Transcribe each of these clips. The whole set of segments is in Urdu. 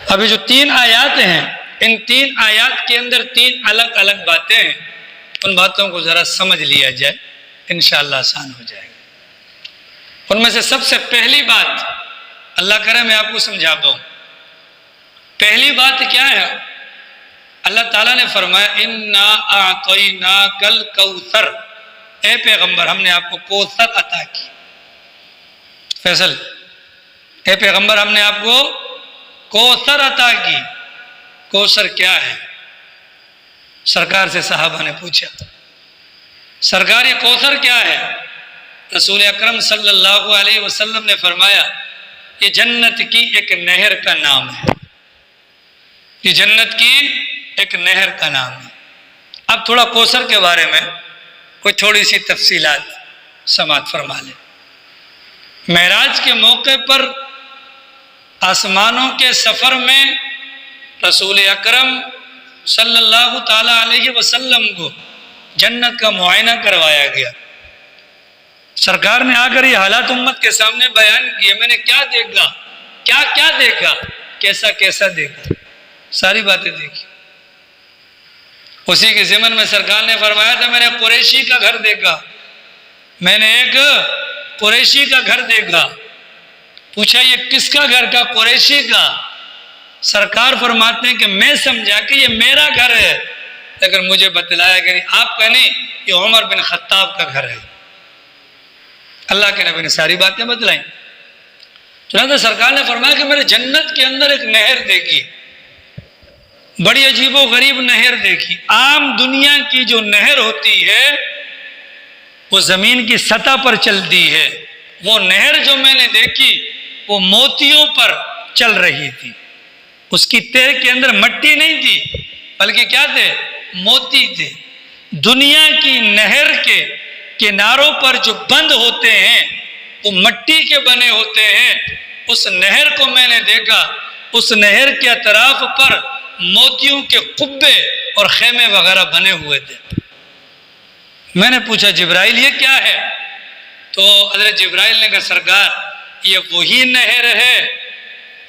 ابھی جو 3 آیات ہیں، ان 3 آیات کے اندر 3 الگ الگ باتیں ہیں، ان باتوں کو ذرا سمجھ لیا جائے، انشاءاللہ آسان ہو جائے گا۔ ان میں سے سب سے پہلی بات، اللہ کرے میں آپ کو سمجھا پاؤں، پہلی بات کیا ہے؟ اللہ تعالیٰ نے فرمایا اِنَّا أَعْطَيْنَاكَ الْكَوْثَرَ، اے پیغمبر ہم نے آپ کو کوثر عطا کی۔ فیصل، اے پیغمبر ہم نے آپ کو کوثر عطا کی۔ کوثر کیا ہے؟ سرکار سے صحابہ نے پوچھا، سرکار یہ کوثر کیا ہے؟ رسول اکرم صلی اللہ علیہ وسلم نے فرمایا یہ جنت کی ایک نہر کا نام ہے، یہ جنت کی ایک نہر کا نام ہے۔ اب تھوڑا کوثر کے بارے میں کوئی تھوڑی سی تفصیلات سماعت فرما لیں۔ معراج کے موقع پر آسمانوں کے سفر میں رسول اکرم صلی اللہ تعالیٰ علیہ وسلم کو جنت کا معائنہ کروایا گیا۔ سرکار نے آ کر یہ حالات امت کے سامنے بیان کیے، میں نے کیا دیکھا، کیا کیا دیکھا، کیسا کیسا دیکھا، ساری باتیں دیکھی۔ اسی کے ضمن میں سرکار نے فرمایا تھا میں نے قریشی کا گھر دیکھا، میں نے ایک قریشی کا گھر دیکھا۔ پوچھا یہ کس کا گھر؟ کا قریشی کا۔ سرکار فرماتے ہیں کہ میں سمجھا کہ یہ میرا گھر ہے، لیکن مجھے بتلایا کہ نہیں، آپ کا نہیں، یہ عمر بن خطاب کا گھر ہے۔ اللہ کے نبی نے ساری باتیں بتلائیں۔ چنانچہ سرکار نے فرمایا کہ میں نے جنت کے اندر ایک نہر دیکھی، بڑی عجیب و غریب نہر دیکھی۔ عام دنیا کی جو نہر ہوتی ہے وہ زمین کی سطح پر چلتی ہے، وہ نہر جو میں نے دیکھی وہ موتیوں پر چل رہی تھی۔ اس کی تہ کے اندر مٹی نہیں تھی بلکہ کیا تھے؟ موتی تھے۔ دنیا کی نہر کے کناروں پر جو بند ہوتے ہیں وہ مٹی کے بنے ہوتے ہیں، اس نہر کو میں نے دیکھا، اس نہر کے اطراف پر موتیوں کے قبے اور خیمے وغیرہ بنے ہوئے تھے۔ میں نے پوچھا جبرائیل یہ کیا ہے؟ تو حضرت جبرائیل نے کہا سرکار یہ وہی نہر ہے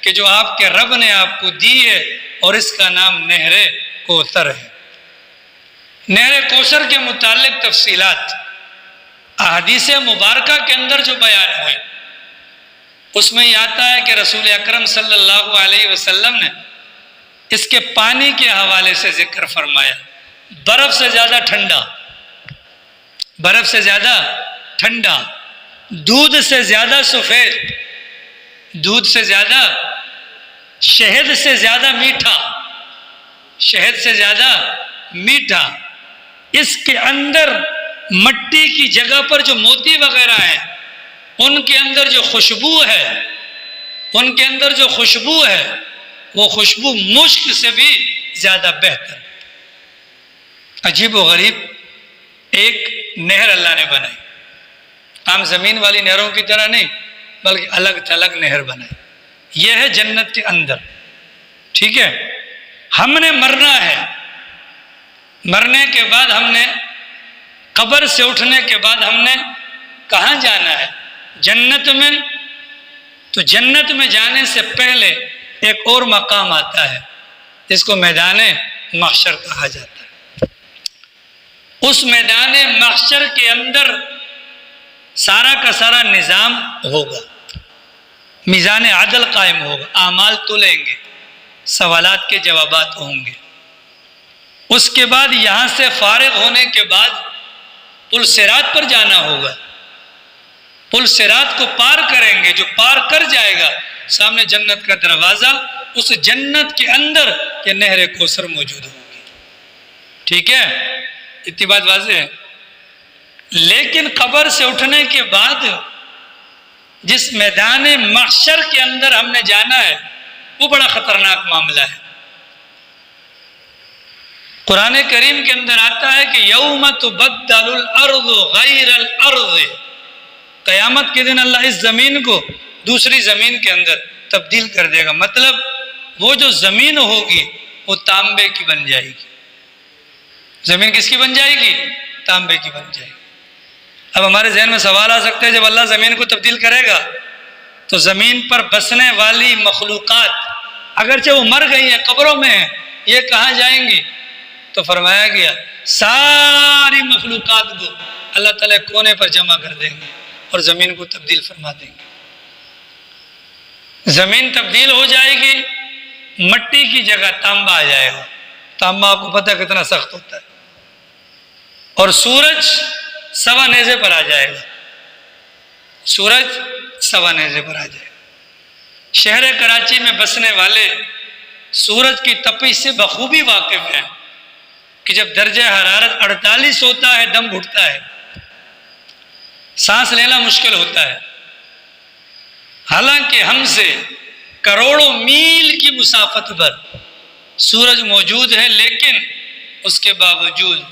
کہ جو آپ کے رب نے آپ کو دی ہے، اور اس کا نام نہر کوثر ہے۔ نہر کوثر کے متعلق تفصیلات احادیث مبارکہ کے اندر جو بیان ہوئے اس میں یہ آتا ہے کہ رسول اکرم صلی اللہ علیہ وسلم نے اس کے پانی کے حوالے سے ذکر فرمایا، برف سے زیادہ ٹھنڈا، برف سے زیادہ ٹھنڈا، دودھ سے زیادہ سفید، دودھ سے زیادہ، شہد سے زیادہ میٹھا، شہد سے زیادہ میٹھا۔ اس کے اندر مٹی کی جگہ پر جو موتی وغیرہ ہیں ان کے اندر جو خوشبو ہے، ان کے اندر جو خوشبو ہے وہ خوشبو مشک سے بھی زیادہ بہتر۔ عجیب و غریب ایک نہر اللہ نے بنائی، عام زمین والی نہروں کی طرح نہیں بلکہ الگ تھلگ نہر بنائی۔ یہ ہے جنت کے اندر، ٹھیک ہے۔ ہم نے مرنا ہے، مرنے کے بعد ہم نے قبر سے اٹھنے کے بعد ہم نے کہاں جانا ہے؟ جنت میں۔ تو جنت میں جانے سے پہلے ایک اور مقام آتا ہے جس کو میدان محشر کہا جاتا ہے۔ اس میدان محشر کے اندر سارا کا سارا نظام ہوگا، میزان عدل قائم ہوگا، اعمال تلیں گے، سوالات کے جوابات ہوں گے۔ اس کے بعد یہاں سے فارغ ہونے کے بعد پل صراط پر جانا ہوگا، پل صراط کو پار کریں گے، جو پار کر جائے گا سامنے جنت کا دروازہ، اس جنت کے اندر یہ نہر کوثر موجود ہوگی، ٹھیک ہے، اتنی بات واضح ہے۔ لیکن قبر سے اٹھنے کے بعد جس میدان محشر کے اندر ہم نے جانا ہے وہ بڑا خطرناک معاملہ ہے۔ قرآن کریم کے اندر آتا ہے کہ یوم تبدل الارض غیر الارض، قیامت کے دن اللہ اس زمین کو دوسری زمین کے اندر تبدیل کر دے گا۔ مطلب وہ جو زمین ہوگی وہ تانبے کی بن جائے گی۔ زمین کس کی بن جائے گی؟ تانبے کی بن جائے گی۔ اب ہمارے ذہن میں سوال آ سکتا ہے جب اللہ زمین کو تبدیل کرے گا تو زمین پر بسنے والی مخلوقات اگرچہ وہ مر گئی ہیں، قبروں میں ہیں، یہ کہاں جائیں گی؟ تو فرمایا گیا ساری مخلوقات کو اللہ تعالیٰ کونے پر جمع کر دیں گے اور زمین کو تبدیل فرما دیں گے۔ زمین تبدیل ہو جائے گی، مٹی کی جگہ تانبا آ جائے گا۔ تانبا آپ کو پتہ ہے کتنا سخت ہوتا ہے۔ اور سورج سوا نیزے پر آ جائے گا، سورج سوا نیزے پر آ جائے گا۔ شہر کراچی میں بسنے والے سورج کی تپش سے بخوبی واقف ہیں کہ جب درجہ حرارت 48 ہوتا ہے دم گھٹتا ہے، سانس لینا مشکل ہوتا ہے۔ حالانکہ ہم سے کروڑوں میل کی مسافت پر سورج موجود ہے، لیکن اس کے باوجود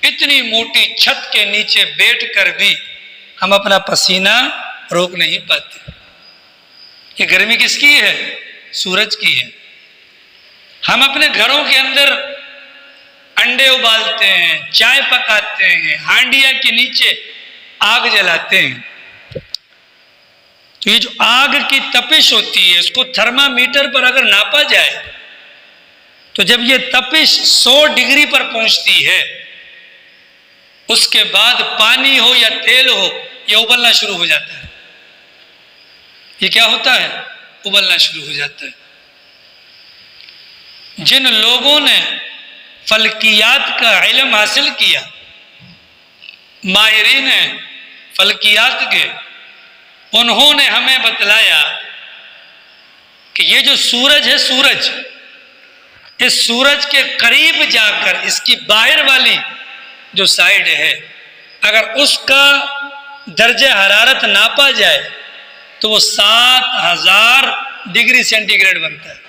اتنی موٹی چھت کے نیچے بیٹھ کر بھی ہم اپنا پسینہ روک نہیں پاتے۔ یہ گرمی کس کی ہے؟ سورج کی ہے۔ ہم اپنے گھروں کے اندر انڈے ابالتے ہیں، چائے پکاتے ہیں، ہانڈیا کے نیچے آگ جلاتے ہیں، تو یہ جو آگ کی تپش ہوتی ہے اس کو تھرمامیٹر پر اگر ناپا جائے تو جب یہ تپش 100 ڈگری پر پہنچتی ہے، اس کے بعد پانی ہو یا تیل ہو یہ ابلنا شروع ہو جاتا ہے۔ یہ کیا ہوتا ہے؟ ابلنا شروع ہو جاتا ہے۔ جن لوگوں نے فلکیات کا علم حاصل کیا، ماہرین فلکیات کے، انہوں نے ہمیں بتلایا کہ یہ جو سورج ہے، سورج، اس سورج کے قریب جا کر اس کی باہر والی جو سائڈ ہے، اگر اس کا درجہ حرارت ناپا جائے تو وہ 7000 ڈگری سینٹی گریڈ بنتا ہے۔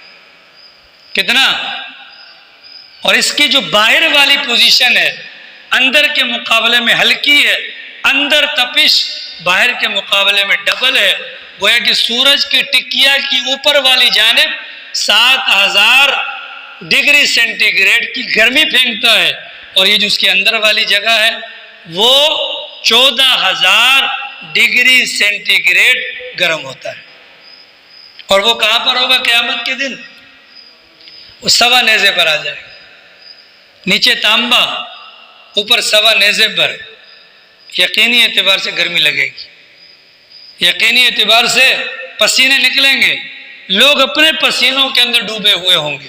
کتنا؟ اور اس کی جو باہر والی پوزیشن ہے اندر کے مقابلے میں ہلکی ہے، اندر تپش باہر کے مقابلے میں ڈبل ہے۔ گویا کہ سورج کی ٹکیا کی اوپر والی جانب 7000 ڈگری سینٹی گریڈ کی گرمی پھینکتا ہے، اور یہ جو اس کے اندر والی جگہ ہے وہ 14000 ڈگری سینٹی گریڈ گرم ہوتا ہے۔ اور وہ کہاں پر ہوگا قیامت کے دن؟ وہ سوا نیزے پر آ جائے گا۔ نیچے تانبا، اوپر سوا نیزے پر، یقینی اعتبار سے گرمی لگے گی، یقینی اعتبار سے پسینے نکلیں گے، لوگ اپنے پسینوں کے اندر ڈوبے ہوئے ہوں گے۔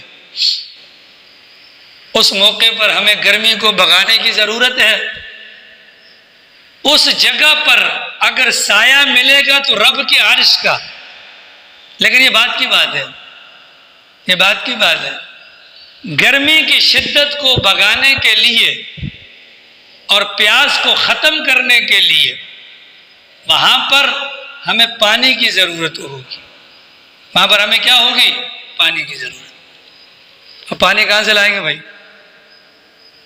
اس موقع پر ہمیں گرمی کو بھگانے کی ضرورت ہے۔ اس جگہ پر اگر سایہ ملے گا تو رب کے عرش کا، لیکن یہ بات کی بات ہے، یہ بات کی بات ہے، گرمی کی شدت کو بھگانے کے لیے اور پیاس کو ختم کرنے کے لیے وہاں پر ہمیں پانی کی ضرورت ہوگی۔ وہاں پر ہمیں کیا ہوگی؟ پانی کی ضرورت۔ اور پانی کہاں سے لائیں گے بھائی؟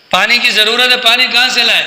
پانی کی ضرورت ہے، پانی کہاں سے لائیں؟